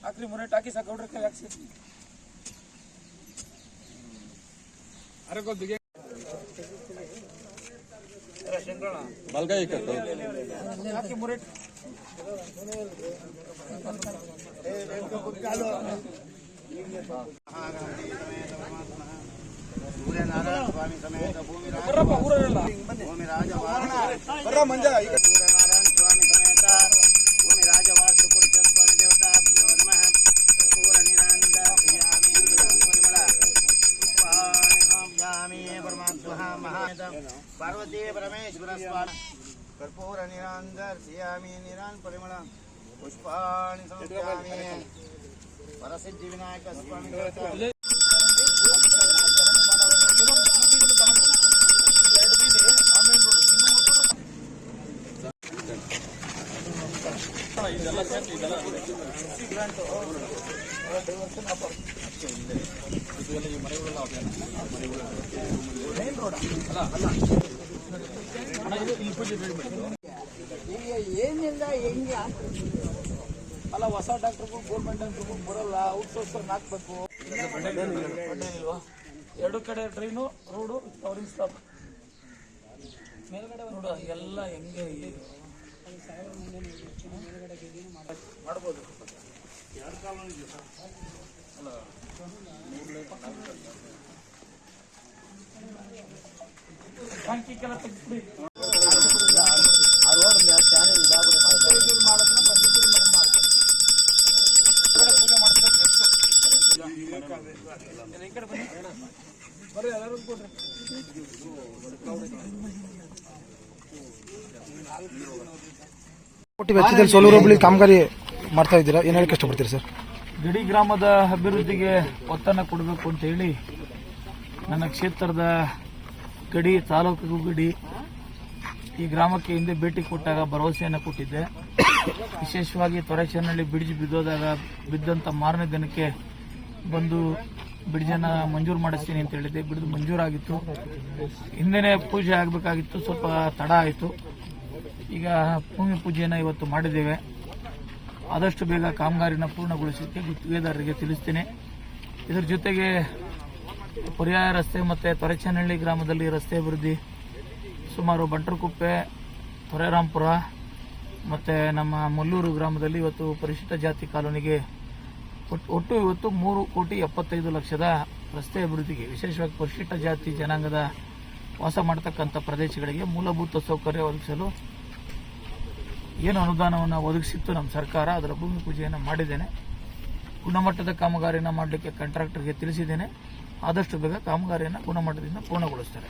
ಹಾಕ್ರಿ ಮುರೇಟ್ ಹಾಕಿ ಸಾಕೌಡ್ರ ಕೈ ಹಾಕ್ಸಿ ಹಾಕಿ ಮುರೇಟ್ सूर्यनारायण स्वामी समेत भूमि राज भूमि राजवास्तुपुर स्वामी देवताभ्यो नमः पूर्ण निरानंद पार्वती परमेश्वर स्वामी कर्पूर निरांदर सियामी निरान परिमल पुष्पाणि समर्पयामि परसिद्धि विनायक स्वामी ಏನಿಲ್ಲ ಹೆಂಗೆ ಅಲ್ಲ ಹೊಸ ಡಾಕ್ಟರ್ಗಳು ಗೌರ್ಮೆಂಟ್ ಡಾಕ್ಟರ್ಗಳು ಬರೋಲ್ಲ ಔಟ್ಸೋರ್ಸರ್ ಹಾಕ್ಬೇಕು ಎರಡು ಕಡೆ ಟ್ರೈನು ರೋಡು ಅವ್ರಿಗೆ ಸ್ಟಾಪ್ ಮೇಲ್ಗಡೆ ನೋಡು ಎಲ್ಲ ಹೆಂಗೆ ಮಾಡ್ಬೋದು ಸಾಂಖ್ಯಿಕೆಲ್ಲ ತೆಗೆಸ್ಬಿಡಿ ಕೋಟಿ ವೆಚ್ಚದಲ್ಲಿ ಸೋಲೂರು ಹೋಬಳಿ ಕಾಮಗಾರಿ ಮಾಡ್ತಾ ಇದ್ದೀರಾ, ಏನು ಹೇಳಕ್ಕೆ ಇಷ್ಟಪಡ್ತೀರಿ ಸರ್? ಗಡಿ ಗ್ರಾಮದ ಅಭಿವೃದ್ಧಿಗೆ ಒತ್ತನ್ನು ಕೊಡಬೇಕು ಅಂತ ಹೇಳಿ ನನ್ನ ಕ್ಷೇತ್ರದ ಗಡಿ ತಾಲೂಕಿಗೂ ಗಡಿ ಈ ಗ್ರಾಮಕ್ಕೆ ಹಿಂದೆ ಭೇಟಿ ಕೊಟ್ಟಾಗ ಭರವಸೆಯನ್ನು ಕೊಟ್ಟಿದ್ದೆ. ವಿಶೇಷವಾಗಿ ತೊರೆಚನಹಳ್ಳಿ ಬ್ರಿಡ್ಜ್ ಬಿದ್ದಂತ ಮಾರನೇ ದಿನಕ್ಕೆ ಬಂದು ಬ್ರಿಡ್ಜನ್ನು ಮಂಜೂರು ಮಾಡಿಸ್ತೀನಿ ಅಂತ ಹೇಳಿದ್ದೆ. ಬ್ರಿಡ್ಜ್ ಮಂಜೂರಾಗಿತ್ತು, ಹಿಂದೆನೇ ಪೂಜೆ ಆಗಬೇಕಾಗಿತ್ತು, ಸ್ವಲ್ಪ ತಡ ಆಯಿತು. ಈಗ ಭೂಮಿ ಪೂಜೆಯನ್ನು ಇವತ್ತು ಮಾಡಿದ್ದೇವೆ. ಆದಷ್ಟು ಬೇಗ ಕಾಮಗಾರಿನ ಪೂರ್ಣಗೊಳಿಸಲಿಕ್ಕೆ ಗುತ್ತಿಗೆದಾರರಿಗೆ ತಿಳಿಸ್ತೇನೆ. ಇದರ ಜೊತೆಗೆ ಪರ್ಯಾಯ ರಸ್ತೆ ಮತ್ತು ತೊರೆಚನಹಳ್ಳಿ ಗ್ರಾಮದಲ್ಲಿ ರಸ್ತೆ ಅಭಿವೃದ್ಧಿ, ಸುಮಾರು ಬಂಟರಕುಪ್ಪೆ, ತೊರೆರಾಂಪುರ ಮತ್ತು ನಮ್ಮ ಮಲ್ಲೂರು ಗ್ರಾಮದಲ್ಲಿ ಇವತ್ತು ಪರಿಶಿಷ್ಟ ಜಾತಿ ಕಾಲೋನಿಗೆ ಒಟ್ಟು ಇವತ್ತು 3,75,00,000 ರಸ್ತೆ ಅಭಿವೃದ್ಧಿಗೆ, ವಿಶೇಷವಾಗಿ ಪರಿಶಿಷ್ಟ ಜಾತಿ ಜನಾಂಗದ ವಾಸ ಮಾಡತಕ್ಕಂಥ ಪ್ರದೇಶಗಳಿಗೆ ಮೂಲಭೂತ ಸೌಕರ್ಯ ಒದಗಿಸಲು ಏನು ಅನುದಾನವನ್ನು ಒದಗಿಸಿತ್ತು ನಮ್ಮ ಸರ್ಕಾರ, ಅದರ ಭೂಮಿ ಪೂಜೆಯನ್ನು ಮಾಡಿದ್ದೇನೆ. ಗುಣಮಟ್ಟದ ಕಾಮಗಾರಿಯನ್ನು ಮಾಡಲಿಕ್ಕೆ ಕಾಂಟ್ರಾಕ್ಟರ್ಗೆ ತಿಳಿಸಿದ್ದೇನೆ. ಆದಷ್ಟು ಬೇಗ ಕಾಮಗಾರಿಯನ್ನು ಗುಣಮಟ್ಟದಿಂದ ಪೂರ್ಣಗೊಳಿಸ್ತಾರೆ.